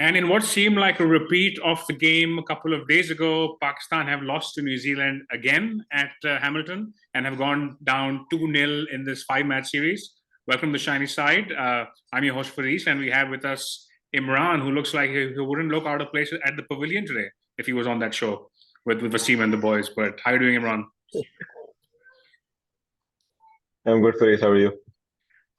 And in what seemed like a repeat of the game a couple of days ago, Pakistan have lost to New Zealand again at Hamilton and have gone down 2-0 in this five-match series. Welcome to the shiny side. I'm your host, Faris, and we have with us Imran, who looks like he wouldn't look out of place at the pavilion today if he was on that show with Wasim and the boys. But how are you doing, Imran? I'm good, Faris. How are you?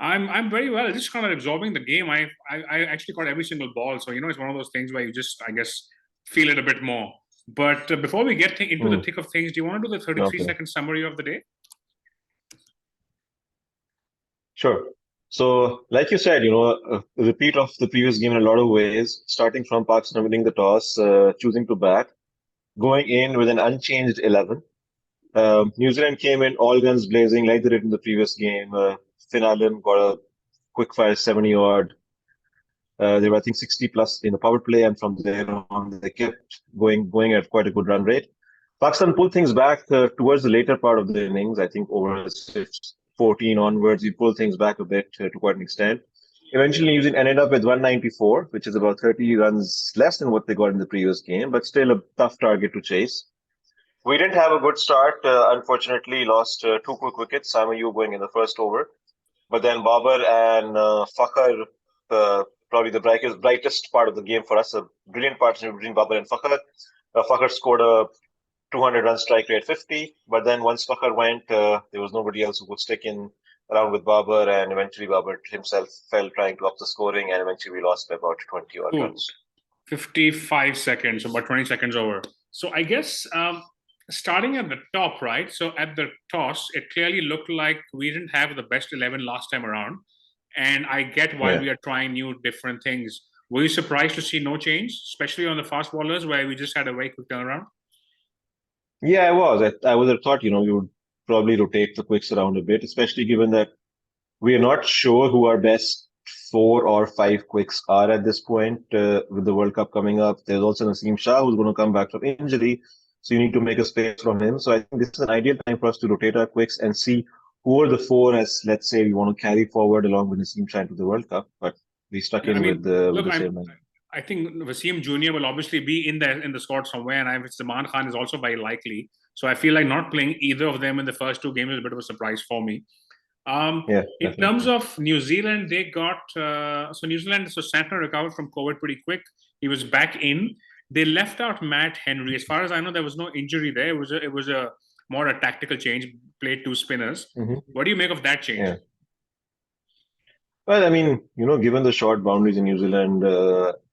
I'm very well. Just kind of absorbing the game. I actually caught every single ball, so it's one of those things where you just I guess feel it a bit more. But before we get into the Hmm. thick of things, do you want to do the 33 Okay, second summary of the day? sure. So, like you said, a repeat of the previous game in a lot of ways, starting from Pakistan winning the toss, choosing to bat, going in with an unchanged 11. New Zealand came in all guns blazing like they did in the previous game. Finn Allen got a quick fire 70 odd. They were, I think, 60 plus in the power play, and from there on, they kept going at quite a good run rate. Pakistan pulled things back towards the later part of the innings. I think over 14 onwards, we pulled things back a bit to quite an extent. Eventually, New Zealand ended up with 194, which is about 30 runs less than what they got in the previous game, but still a tough target to chase. We didn't have a good start. Unfortunately, lost two quick wickets. Simon Yu going in the first over. But then Babar and Fakhr, probably the brightest part of the game for us, a brilliant partnership between Babar and Fakhr. Fakhr scored a 200 run strike rate 50, but then once Fakhr went, there was nobody else who could stick in around with Babar, and eventually Babar himself fell trying to up the scoring, and eventually we lost by about 20 odd Ooh, runs. 55 seconds, about 20 seconds over. So I guess starting at the top, right? So at the toss, it clearly looked like we didn't have the best 11 last time around. And I get why Yeah. we are trying new different things. Were you surprised to see no change, especially on the fast bowlers where we just had a very quick turnaround? Yeah, I was. I would have thought, we would probably rotate the quicks around a bit, especially given that we are not sure who our best four or five quicks are at this point with the World Cup coming up. There's also Naseem Shah who's going to come back from injury, so you need to make a space from him. So I think this is an ideal time for us to rotate our quicks and see who are the four as, let's say, we want to carry forward along with Naseem Shah into the World Cup. But we stuck Yeah, I in with mean, the look, same line. I think Wasim Jr. will obviously be in the squad somewhere, and Zaman Khan is also very likely. So I feel like not playing either of them in the first two games is a bit of a surprise for me. Yeah, In terms definitely. of New Zealand, they got New Zealand. So Santner recovered from COVID pretty quick. He was back in. They left out Matt Henry. As far as I know, there was no injury there. It was a more a tactical change. Played two spinners. Hmm. What do you make of that change? Yeah. Well, I mean, given the short boundaries in New Zealand,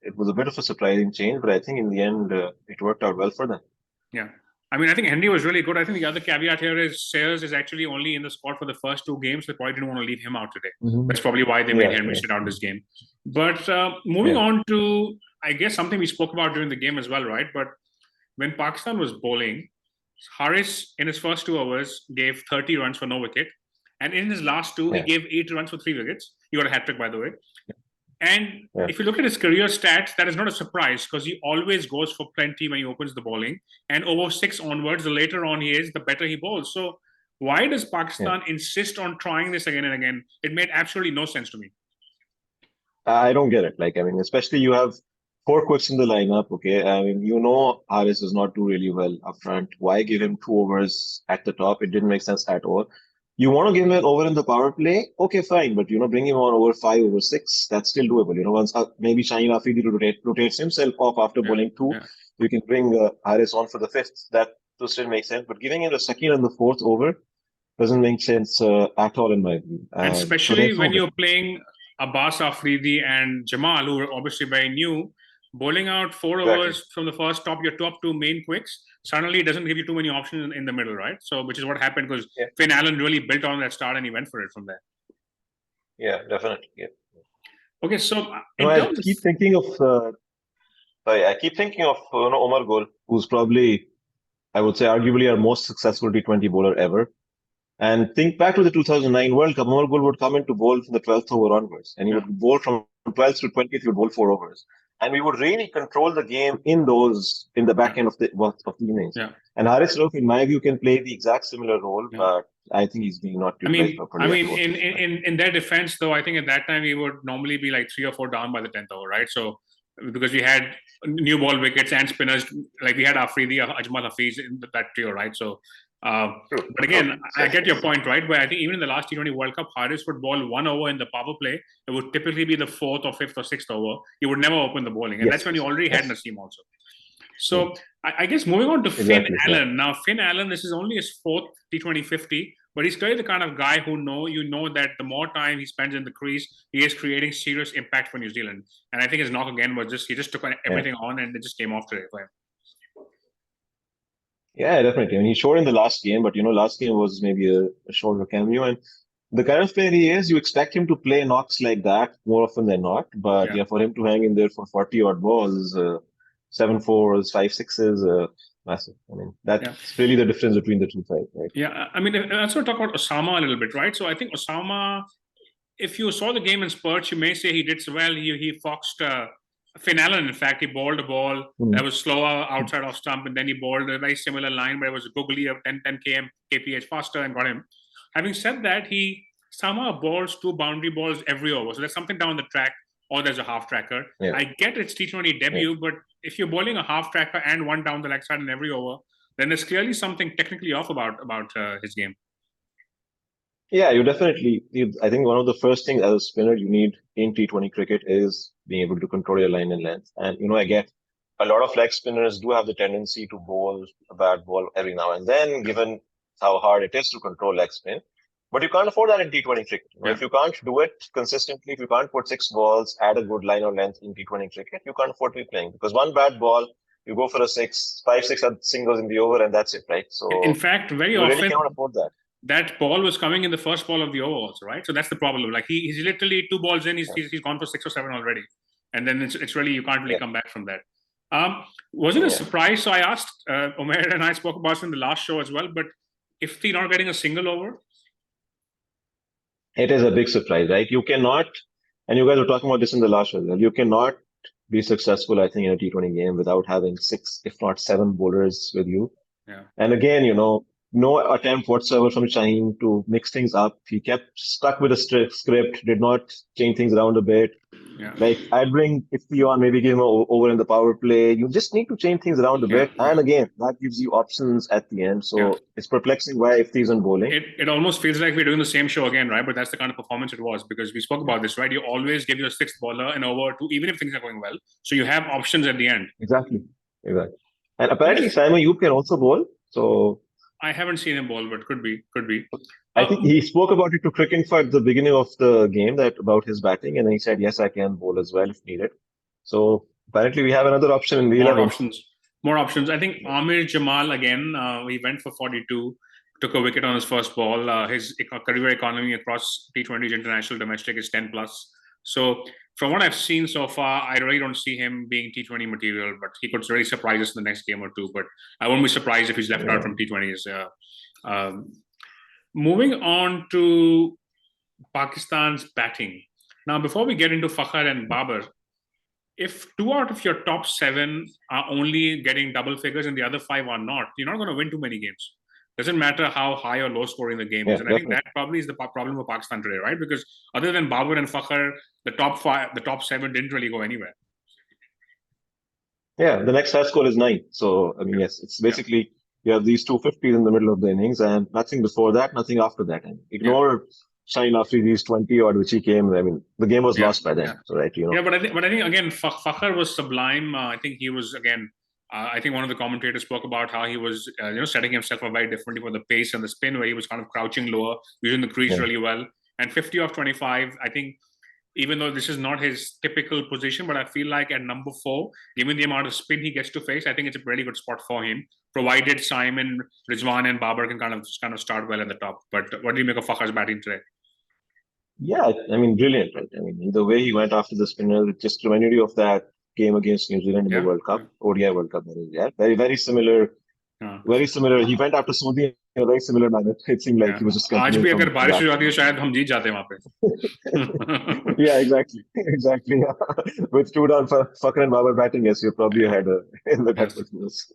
it was a bit of a surprising change, but I think in the end, it worked out well for them. Yeah. I mean, I think Henry was really good. I think the other caveat here is Sayers is actually only in the squad for the first two games. They probably didn't want to leave him out today. Hmm. That's probably why they made Yeah, Henry yeah, sit out this game. But moving yeah, on to, I guess, something we spoke about during the game as well, right? But when Pakistan was bowling, Haris in his first 2 overs gave 30 runs for no wicket. And in his last two, he yeah, gave 8 runs for 3 wickets. He got a hat trick, by the way. And yeah. if you look at his career stats, that is not a surprise because he always goes for plenty when he opens the bowling. And over six onwards, the later on he is, the better he bowls. So why does Yeah. Pakistan insist on trying this again and again? It made absolutely no sense to me. I don't get it. Like, I mean, especially you have four quicks in the lineup. Okay, I mean, Harris does not do really well up front. Why give him 2 overs at the top? It didn't make sense at all. You want to give him an over in the power play? Okay, fine, but bring him on over five, over six. That's still doable. Once maybe Shaheen Afridi rotates himself off after Yeah, bowling two, yeah. you can bring Harris on for the fifth. That to still make sense. But giving him the second and the fourth over doesn't make sense at all in my view. And So especially therefore, when you're playing Abbas Afridi and Jamal, who are obviously very new, bowling out four exactly. overs from the first top, your top two main quicks, suddenly it doesn't give you too many options in the middle, right? So, which is what happened because Yeah, Finn Allen really built on that start and he went for it from there. yeah, definitely. Yeah. Okay, so No, in I terms, keep thinking of Omar Gol, who's probably, I would say, arguably our most successful T20 bowler ever. And think back to the 2009 World Cup. Omar Gol would come in to bowl from the 12th over onwards, and he yeah, would bowl from 12th to 20th. He would bowl 4 overs, and we would really control the game in the yeah, back end of the innings. yeah, And Haris Rauf, in my view, can play the exact similar role, yeah. but I think he's being not utilized I properly at mean, all. in their defense, though, I think at that time we would normally be like 3 or 4 down by the 10th over, right? So because we had new ball wickets and spinners. Like we had Afridi, Ajmal Hafiz in that trio, right? So, True. but again, True. I get your point, right? But I think even in the last T20 World Cup, Haris would bowl 1 over in the power play. It would typically be the 4th or 5th or 6th over. He would never open the bowling, and Yes. that's when you already had Naseem also. So Yeah. I guess moving on to Finn Exactly. Allen. Now, Finn Allen, this is only his 4th T20 50, but he's clearly the kind of guy who know that the more time he spends in the crease, he is creating serious impact for New Zealand. And I think his knock again was he just took everything on and it just came off today for him. Yeah, definitely. I mean, he showed in the last game, but last game was maybe a shorter cameo. And the kind of player he is, you expect him to play knocks like that more often than not. But Yeah. for him to hang in there for 40 odd balls, 7 4s, 5 6s, massive. I mean, that's really the difference between the two sides, right? Yeah. I mean, let's talk about Osama a little bit, right? So I think Osama, if you saw the game in spurts, you may say he did so well. He foxed Finn Allen. In fact, he bowled a ball that was slower outside off stump, and then he bowled a very similar line, but it was googly of 10 kph faster and got him. Having said that, he somehow bowls 2 boundary balls every over. So there's something down the track, or there's a half tracker. Yeah. I get it's T20 debut, but if you're bowling a half tracker and 1 down the leg side in every over, then there's clearly something technically off about his game. Yeah, I think one of the first things as a spinner you need in T20 cricket is being able to control your line and length. And, I get a lot of leg spinners do have the tendency to bowl a bad ball every now and then, given how hard it is to control leg spin. But you can't afford that in T20 cricket. If you can't do it consistently, if you can't put 6 balls at a good line or length in T20 cricket, you can't afford to be playing. Because one bad ball, you go for a 5 6 singles in the over, and that's it, right? So in fact, very you often really cannot afford that. That ball was coming in the first ball of the over also, right? So that's the problem. Like he's literally 2 balls in, he's gone for 6 or 7 already. And then it's really, you can't really come back from that. Was it a surprise? So I asked, Umair and I spoke about this in the last show as well, but if he's not getting a single over? It is a big surprise, right? You cannot, and you guys were talking about this in the last show, you cannot be successful, I think, in a T20 game without having 6, if not 7 bowlers with you. Yeah. And again, no attempt whatsoever from Shaheen to mix things up. He kept stuck with a script, did not change things around a bit. Yeah. Like, I'd bring Ifti on, maybe give him over in the power play. You just need to change things around a bit. And again, that gives you options at the end. So it's perplexing why Ifti isn't bowling. It almost feels like we're doing the same show again, right? But that's the kind of performance it was, because we spoke about this, right? You always give your 6th bowler an over to, even if things are going well. So you have options at the end. Exactly. And apparently Simon Youp can also bowl. So I haven't seen him bowl, but could be. I think he spoke about it to Cricinfo at the beginning of the game, about his batting, and then he said, yes, I can bowl as well if needed. So apparently we have another option in the 11. More options. I think Amir Jamal again, he went for 42, took a wicket on his first ball. His career economy across T20s, international, domestic is 10 plus. So from what I've seen so far, I really don't see him being T20 material, but he could really surprise us in the next game or two. But I won't be surprised if he's left out from T20s. Moving on to Pakistan's batting. Now, before we get into Fakhr and Babar, if 2 out of your top 7 are only getting double figures and the other 5 are not, you're not going to win too many games. Doesn't matter how high or low scoring the game is. And I think that probably is the problem with Pakistan today, right? Because other than Babar and Fakhr, the top 7 didn't really go anywhere. Yeah, the next highest score is 9. So, I mean, yes, it's basically you have these 250s in the middle of the innings and nothing before that, nothing after that. And ignore Shaheen Afridi's 20 odd, which he came. I mean, the game was lost by then. So, right, Yeah, but I think again, Fakhr was sublime. I think he was, again, I think one of the commentators spoke about how he was, setting himself up very differently for the pace and the spin, where he was kind of crouching lower, using the crease really well. And 50 off 25, I think, even though this is not his typical position, but I feel like at number 4, given the amount of spin he gets to face, I think it's a really good spot for him, provided Simon, Rizwan and Babar can kind of start well at the top. But what do you make of Fakhr's batting today? Yeah, I mean, brilliant, right? I mean, the way he went after the spinner, it just reminded you of that game against New Zealand in the World Cup, ODI World Cup. Very similar. Very similar. He went after Saudi in a very similar manner. It seemed like he was just आज भी अगर बारिश हो जाती है शायद हम जीत जाते हैं वहाँ पे. Yeah, exactly. With 2 down for Fakhr and Babar batting, yes, you're probably ahead in the competitions.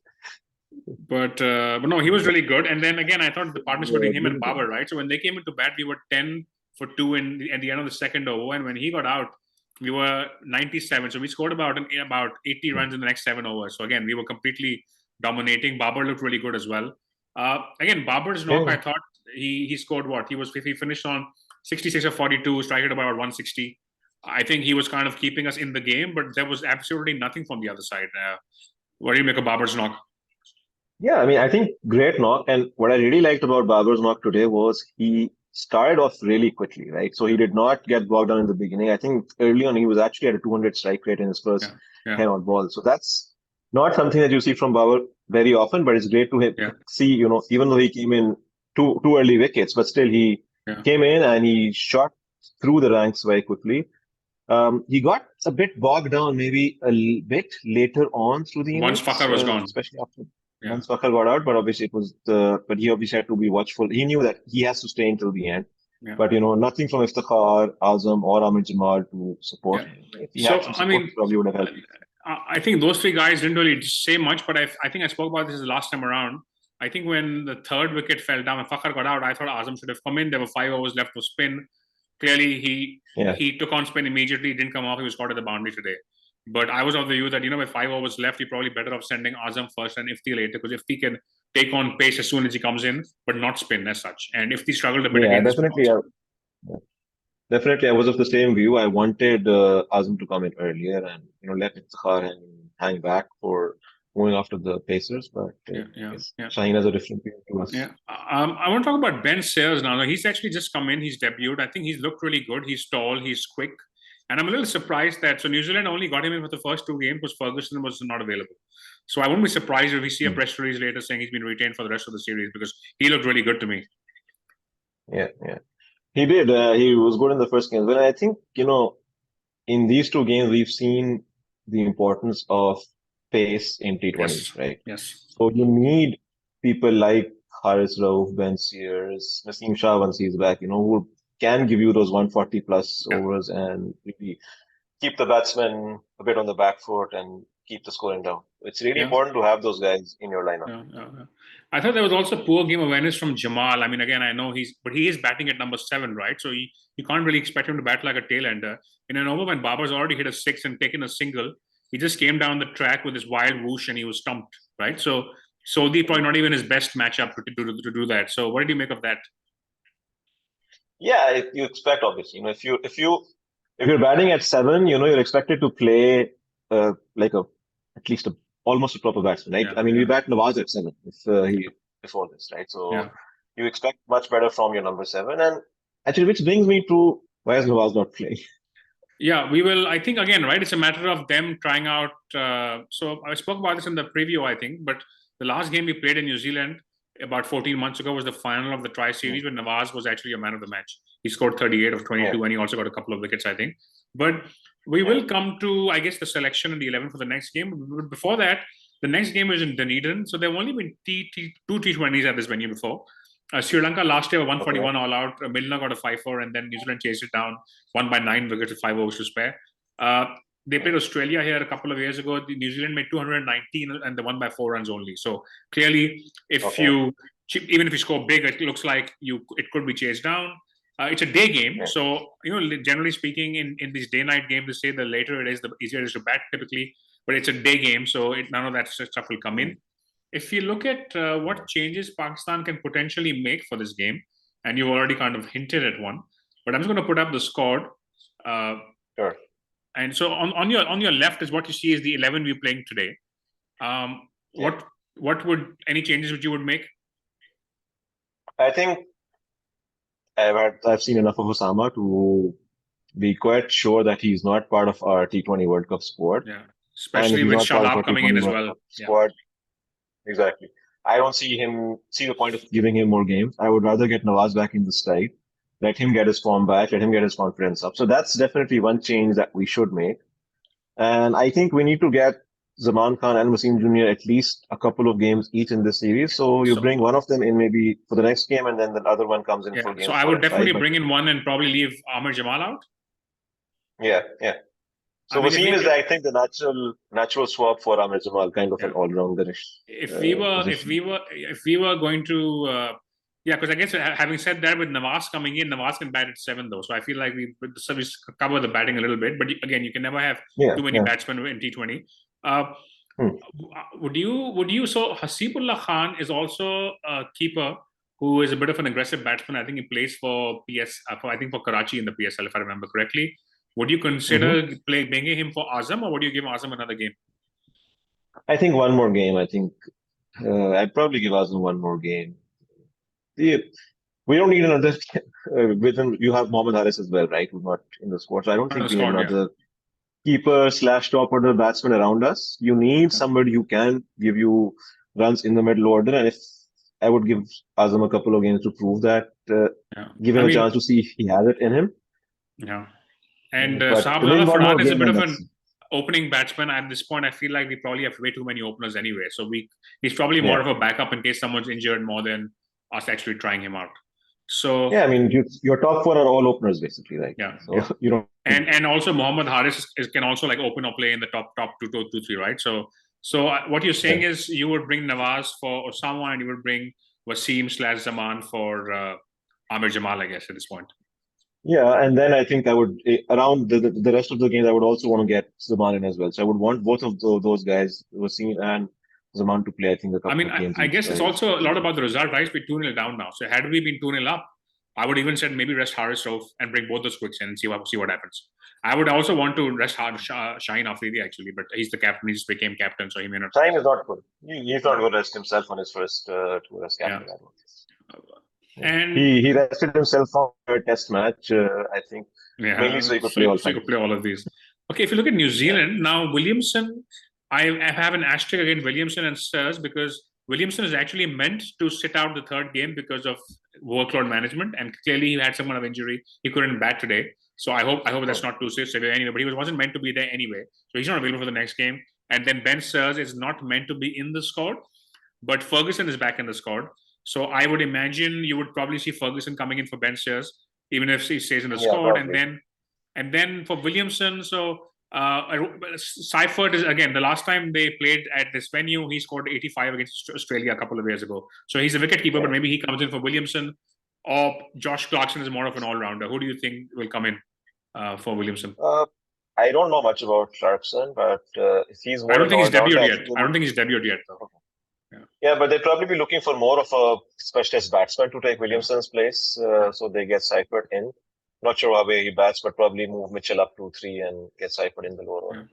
But no, he was really good. And then again, I thought the partnership between him and Babar, right? So when they came into bat, we were 10 for 2 at the end of the second over. And when he got out, We were 97, so we scored about 80 runs in the next 7 overs. So again, we were completely dominating. Babar looked really good as well. Again, Babar's knock, Yeah. I thought he scored what? He finished on 66 of 42, striking about 160. I think he was kind of keeping us in the game, but there was absolutely nothing from the other side. What do you make of Babar's knock? Yeah, I mean, I think great knock. And what I really liked about Babar's knock today was he started off really quickly, right? So he did not get bogged down in the beginning. I think early on he was actually at a 200 strike rate in his first Yeah, yeah, 10 odd balls. So that's not something that you see from Babar very often, but it's great to yeah, see, even though he came in two early wickets, but still he yeah. came in and he shot through the ranks very quickly. He got a bit bogged down maybe bit later on through the Once innings, Fakhr was gone. especially after Yeah, once Fakhr got out. But obviously but he obviously had to be watchful. He knew that he has to stay until the end. yeah, But nothing from Iftikhar, Azam, or Amir Jamal to support yeah. him. If he So had some I support, mean, he probably would have helped. I think those three guys didn't really say much, but I think I spoke about this the last time around. I think when the third wicket fell down and Fakhr got out, I thought Azam should have come in. There were 5 overs left to spin. Clearly, Yeah, he took on spin immediately, didn't come off. He was caught at the boundary today. But I was of the view that, with 5 overs left, you're probably better off sending Azam first and Ifti later, because Ifti can take on pace as soon as he comes in, but not spin as such. And Ifti struggled a bit yeah, again this definitely. also. Definitely, I was of the same view. I wanted Azam to come in earlier and let Iftikhar hang back for going after the Pacers, but Yeah, I yeah, guess yeah. Shaheen has a different view to us. Yeah. I want to talk about Ben Sayers now. He's actually just come in. He's debuted. I think he's looked really good. He's tall. He's quick. And I'm a little surprised that New Zealand only got him in for the first 2 games because Ferguson was not available. So I won't be surprised if we see a Hmm. press release later saying he's been retained for the rest of the series, because he looked really good to me. Yeah, yeah. He did. He was good in the first game. But I think, in these two games, we've seen the importance of pace in T20s, Yes. right? Yes. So you need people like Haris Rauf, Ben Sears, Naseem Shah once he's back, who can give you those 140 plus Yeah. overs and really keep the batsman a bit on the back foot and keep the scoring down. It's really Yeah. important to have those guys in your lineup. Yeah, yeah, yeah. I thought there was also poor game awareness from Jamal. I mean, again, I know but he is batting at number 7, right? So you can't really expect him to bat like a tail ender. In an over when Babar's already hit a 6 and taken a single, he just came down the track with his wild whoosh and he was stumped, right? So Saudi probably not even his best matchup to do that. So what did you make of that? Yeah, you expect obviously. If you're batting at 7, you're expected to play like at least almost a proper batsman, right? Yeah, I mean, we yeah, bat Nawaz at 7 if he before this, right? yeah. So you expect much better from your number 7, and actually, which brings me to why is Nawaz not playing? Yeah, we will. I think again, right? It's a matter of them trying out. So I spoke about this in the preview, I think. But the last game we played in New Zealand about 14 months ago was the final of the Tri Hmm. Series, when Nawaz was actually a man of the match. He scored 38 of 22, Yeah, and he also got a couple of wickets, I think. But we yeah, will come to, I guess, the selection in the 11 for the next game. But before that, the next game is in Dunedin. So there have only been two T20s at this venue before. Sri Lanka last year were okay, 141 all out. Milner got a 5-4, and then New Zealand chased it down, won by 9 wickets with 5 overs to spare. Uh, they played Australia here a couple of years ago. New Zealand made 219 and they won by 4 runs only. So clearly, okay, even if you score big, it looks like it could be chased down. It's a day game, yeah, so generally speaking, in these day-night games, they say the later it is, the easier it is to bat typically. But it's a day game, so none of that stuff will come in. If you look at what changes Pakistan can potentially make for this game, and you've already kind of hinted at one, but I'm just going to put up the squad. Uh, sure. and so on your left is what you see is the 11 we're playing today. Um, Yeah, what would any changes which you would make? I think I've seen enough of Osama to be quite sure that he's not part of our T20 World Cup squad. Yeah, And if especially he's with not part of our Shalab coming in T20 as World well. Cup Yeah, squad, exactly. I don't see the point of giving him more games. I would rather get Nawaz back in the side, let him get his form back, let him get his confidence up. So that's definitely one change that we should make. And I think we need to get Zaman Khan and Wasim Jr. at least a couple of games each in this series. So you so bring one of them in maybe for the next game, and then the other one comes in yeah, for so games I 4 would and 5. definitely But bring in one and probably leave Amir Jamal out. yeah, yeah. I So mean, Wasim is, I think, the natural swap for Amir Jamal, kind of an yeah, all-rounderish if we were position. going to Yeah, because I guess having said that, with Nawaz coming in, Nawaz can bat at 7 though. So I feel like we with the service cover the batting a little bit. But again, you can never have Yeah, too many yeah. batsmen in T20. Uh, Hmm. would you so Hasibullah Khan is also a keeper who is a bit of an aggressive batsman. I think he plays for I think for Karachi in the PSL, if I remember correctly. Would you Hmm. consider bringing him for Azam, or would you give Azam another game? I think one more game. I think I'd probably give Azam one more game. Yeah, we don't need another. With him, you have Mohammad Haris as well, right? Who's not in the squad. So I don't On the think we need squad, yeah. another keeper slash top order batsman around us. You need Yeah. somebody who can give you runs in the middle order. And if I would give Azam a couple of games to prove that, Yeah. give I him a mean, chance to see if he has it in him. yeah. And But to win Sahabzada one more Farhan is a game, bit then of that's an opening batsman. At this point, I feel like we probably have way too many openers anyway. So he's probably more yeah, of a backup in case someone's injured more than us actually trying him out. So yeah. I mean, your top four are all openers basically, right? yeah, So yeah. you don't. And also Mohammad Haris can also like open or play in the top two, three, right? So what you're saying Yeah. is you would bring Nawaz for Osama and you would bring Wasim / Zaman for Amir Jamal, I guess, at this point. Yeah, and then I think I would around the rest of the games I would also want to get Zaman in as well. So I would want both of those guys, Wasim and Zaman, to play. I think a I couple mean, of games I each. guess it's also a lot about the result, right? We're 2-0 down now. So had we been 2-0 up, I would even said maybe rest Haris Rauf and bring both those quicks in and see what happens. I would also want to rest Shaheen Afridi actually, but he's the captain. He just became captain, so he may not. Time is not good. He's not going to rest himself on his first tour as Yeah. captain. I don't think. Yeah. And He rested himself for a test match. I think mainly yeah, so he could so play all you five. could play all of these. Okay, if you look at New Yeah. Zealand now, Williamson, I have an asterisk against Williamson and Sturs because Williamson is actually meant to sit out the third game because of workload management, and clearly he had some kind of injury. He couldn't bat today, so I hope that's not too severe anyway. But he wasn't meant to be there anyway, so he's not available for the next game. And then Ben Sturs is not meant to be in the squad, but Ferguson is back in the squad. So I would imagine you would probably see Ferguson coming in for Ben Stairs, even if he stays in the Yeah, squad. probably. And then for Williamson, so Seifert is again the last time they played at this venue, he scored 85 against Australia a couple of years ago. So he's a wicket keeper, but maybe he comes in for Williamson, or Josh Clarkson is more of an all rounder. Who do you think will come in for Williamson? I don't know much about Clarkson, but if he's I more don't an think he's all rounder, debuted I yet. think I don't think he's debuted yet, though. yeah, but they'd probably be looking for more of a specialist batsman to take Yeah. Williamson's place, so they get Seifert in. Not sure how he bats, but probably move Mitchell up to 3 and get Seifert in the lower order.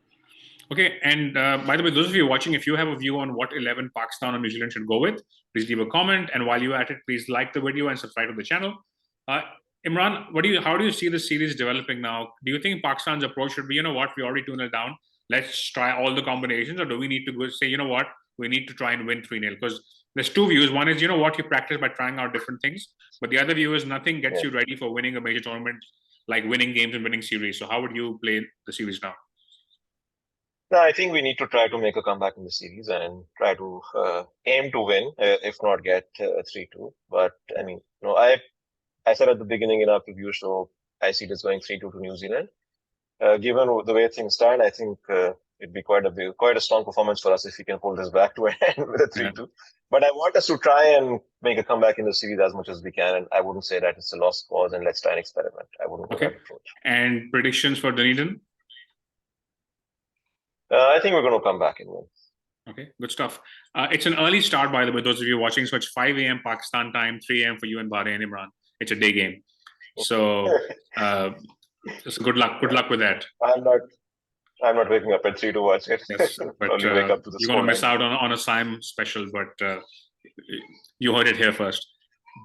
Okay, and by the way, those of you watching, if you have a view on what 11 Pakistan or New Zealand should go with, please leave a comment. And while you're at it, please like the video and subscribe to the channel. Imran, how do you see the series developing now? Do you think Pakistan's approach should be, you know what, we already 2-0 down, let's try all the combinations, or do we need to go say, you know what, we need to try and win 3-0? Because there's two views. One is, you know what, you practice by trying out different things, but the other view is nothing gets you ready for winning a major tournament, like winning games and winning series. So how would you play the series now? No, I think we need to try to make a comeback in the series and try to aim to win, if not get 3-2. But I mean, no, I said at the beginning in our preview show, I see this going 3-2 to New Zealand. Given the way things stand, I think it'd be quite a strong performance for us if we can pull this back to an end with a 3-2. But I want us to try and make a comeback in the series as much as we can. And I wouldn't say that it's a lost cause and let's try and experiment. I wouldn't go that approach. And predictions for Dunedin? I think we're going to come back and win. Okay, good stuff. It's an early start, by the way, those of you watching. So it's 5 a.m. Pakistan time, 3 a.m. for you and Bahrain, Imran. It's a day game. So just good luck. Good luck with that. I'm not waking up at 3 to watch it. Yes, but wake up to the you're going to miss out on a Sam special, but you heard it here first.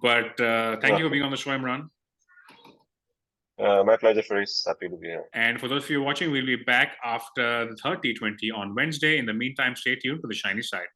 But thank you for being on the show, Imran. My pleasure, Faris. Happy to be here. And for those of you watching, we'll be back after the third T20 on Wednesday. In the meantime, stay tuned for the shiny side.